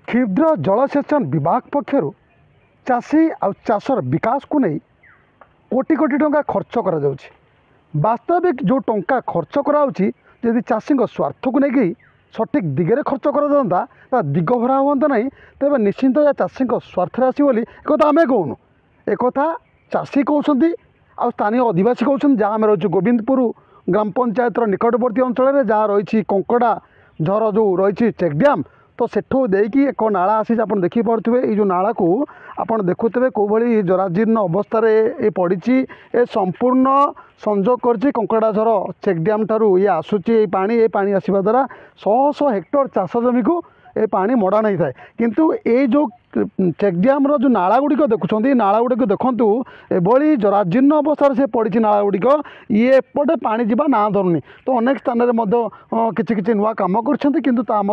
क्षुद्र जलसेचन विभाग पक्षर चाषी आ चाषर विकास को नहीं कोटी कोटी टंका खर्च करा जाउछि। वास्तविक जो टंका खर्च कराउछि यदि चाषी स्वार्थ को लेकिन सठिक दिगरे खर्च करा दिगभरा हुआ ना तेज निश्चिंत या चाषी स्वार्थ आस एक आम कहूँ एक चाषी कहते आ स्थानीय आदिवासी कहते जहाँ आम रही गोविंदपुर ग्राम पंचायतर निकटवर्ती अंचल जहाँ रही कंकड़ा झर जो रही चेक डैम तो सेठू देकी एक नाला आसी आप देखिपे ये जो नाला को आपड़ देखुवे कौ भाई जराजीर्ण अवस्था ये पड़ी ए संपूर्ण संजोग कर कंकड़ा झर चेक डैम ठारू ये आसूची ये पानी आसवा द्वारा शह शह हेक्टर चाष जमी को ए पानी मड़ा नहीं थाए किंतु ये जो चेक डैम रो जो नाला गुड़िक देखुं नाला गुड़िक देखु एभली जराजीर्ण अवस्था से पड़ी नाला गुड़िक ये एपटे पानी जावा ना धरुनी तो अनेक स्थान में किसी नुआ कम कर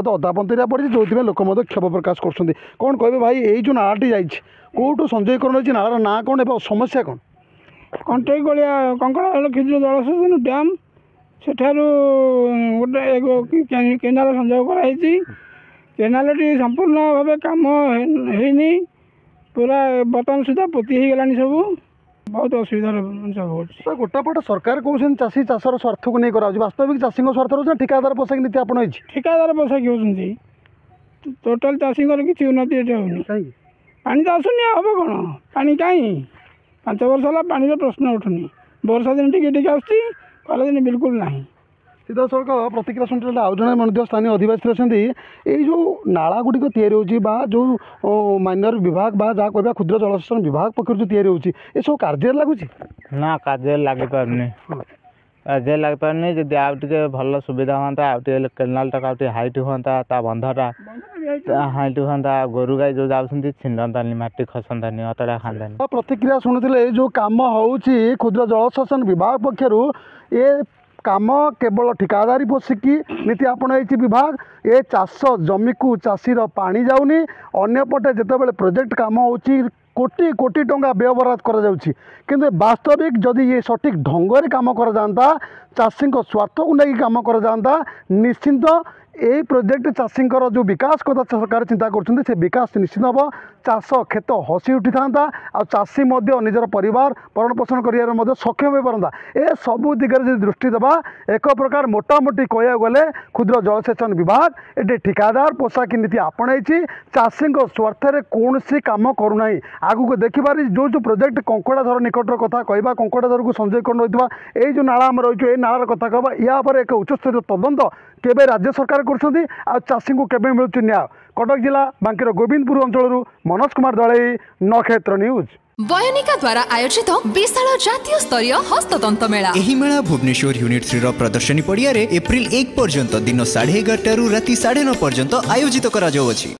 अधापंतरिया पड़ी जो लोक क्षोभ प्रकाश कर कौन कहे भाई ये जो नालाटी जाइए कौटू संजयकरण होती नालार ना कौन ए समस्या कौन कंटेक गलिया कंकड़ा क्षुद्र जलसेचन डैम सेठारू गोटे केनाल संजोग कराई केनालटी संपूर्ण भाव काम है पूरा बर्तमान सुधा पोती हो गलानी सब बहुत असुविधार सब गोटापट सरकार कहते चाषी चाषर स्वार्थ को नहीं करा वास्तविक चाषी स्वार्थ रोज ठिकादार पोशाक नीति आपड़ ठिकादार पोशाक होती टोटाल चाषी किसी उन्नति ये होनी पानी तो आसुनी हम कौन पानी कहीं 5 वर्ष है पानी प्रश्न उठुनी वर्षा दिन टिके आसला दिन बिल्कुल ना सीधा सड़क प्रतिक्रिया शुणुते आउ जड़े स्थानीय आदिवासी अच्छे ये जो नाला गुड़िक जो माइनर विभाग जहाँ कह क्षुद्र जलसेचन विभाग पक्ष जो या सब कार्य लगुच ना कार्य लगी पारनी कार्य लगी पारनी जदि आउटे भल सुविधा हाँ आउटे केनाल टा आउटे हाइट हाँ बंधटा हाइट हाँ गोरु गाई जो जाऊँ छिंडतानी माटी खसंतानी अतड़ा खातानी प्रतिक्रिया शुणुते जो कम हो क्षुद्र जलसेचन विभाग पक्षर ये काम केवल ठिकादारी पोषिकी नीति आपणाई विभाग ये चाष जमी को चाषीर पानी जाऊनी अन्यपटे जितेबाला प्रोजेक्ट काम हो कोटी कोटी टंका व्यवहार कर वास्तविक जदि ये सठिक ढंग काम कर चाषी स्वार्थ को लेकिन काम कर निश्चिंत यही प्रोजेक्ट चाषी जो विकास कथा सरकार चिंता कर विकास निश्चित हम चाष क्षेत हसी उठी था आ चाषी निजर परिवार भरण पोषण कर सक्षम हो पारता ए सबू दिगरे दृष्टि देवा एक प्रकार मोटामोटी कह गले क्षुद्र जलसेचन विभाग ये ठिकादार पोशाक नीति आपणाई चाषी स्वार्थ कौन सी कम करूना आगू को देखिबार जो जो प्रोजेक्ट कंकड़ा झर निकटर कथा कहवा कंकड़ा झर को संजयकरण होता ये जो नाला आम रही है नालार कथा कहवा या एक उच्चस्तरीय तदंत केबे राज्य सरकार कर चाषी को केबे मिलुछि न्याय। कटक जिला बांकीर गोविंदपुर अंचल मनोज कुमार दलई नक्षत्र न्यूज। बयनिका द्वारा आयोजित विशाल जातीय स्तरीय हस्ततंत मेला एही मेला भुवनेश्वर यूनिट 3 प्रदर्शनी पड़िया एप्रिल 1 पर्यंत दिन 11:30 रु राति 9:30 पर्यंत आयोजित करा जाउछि।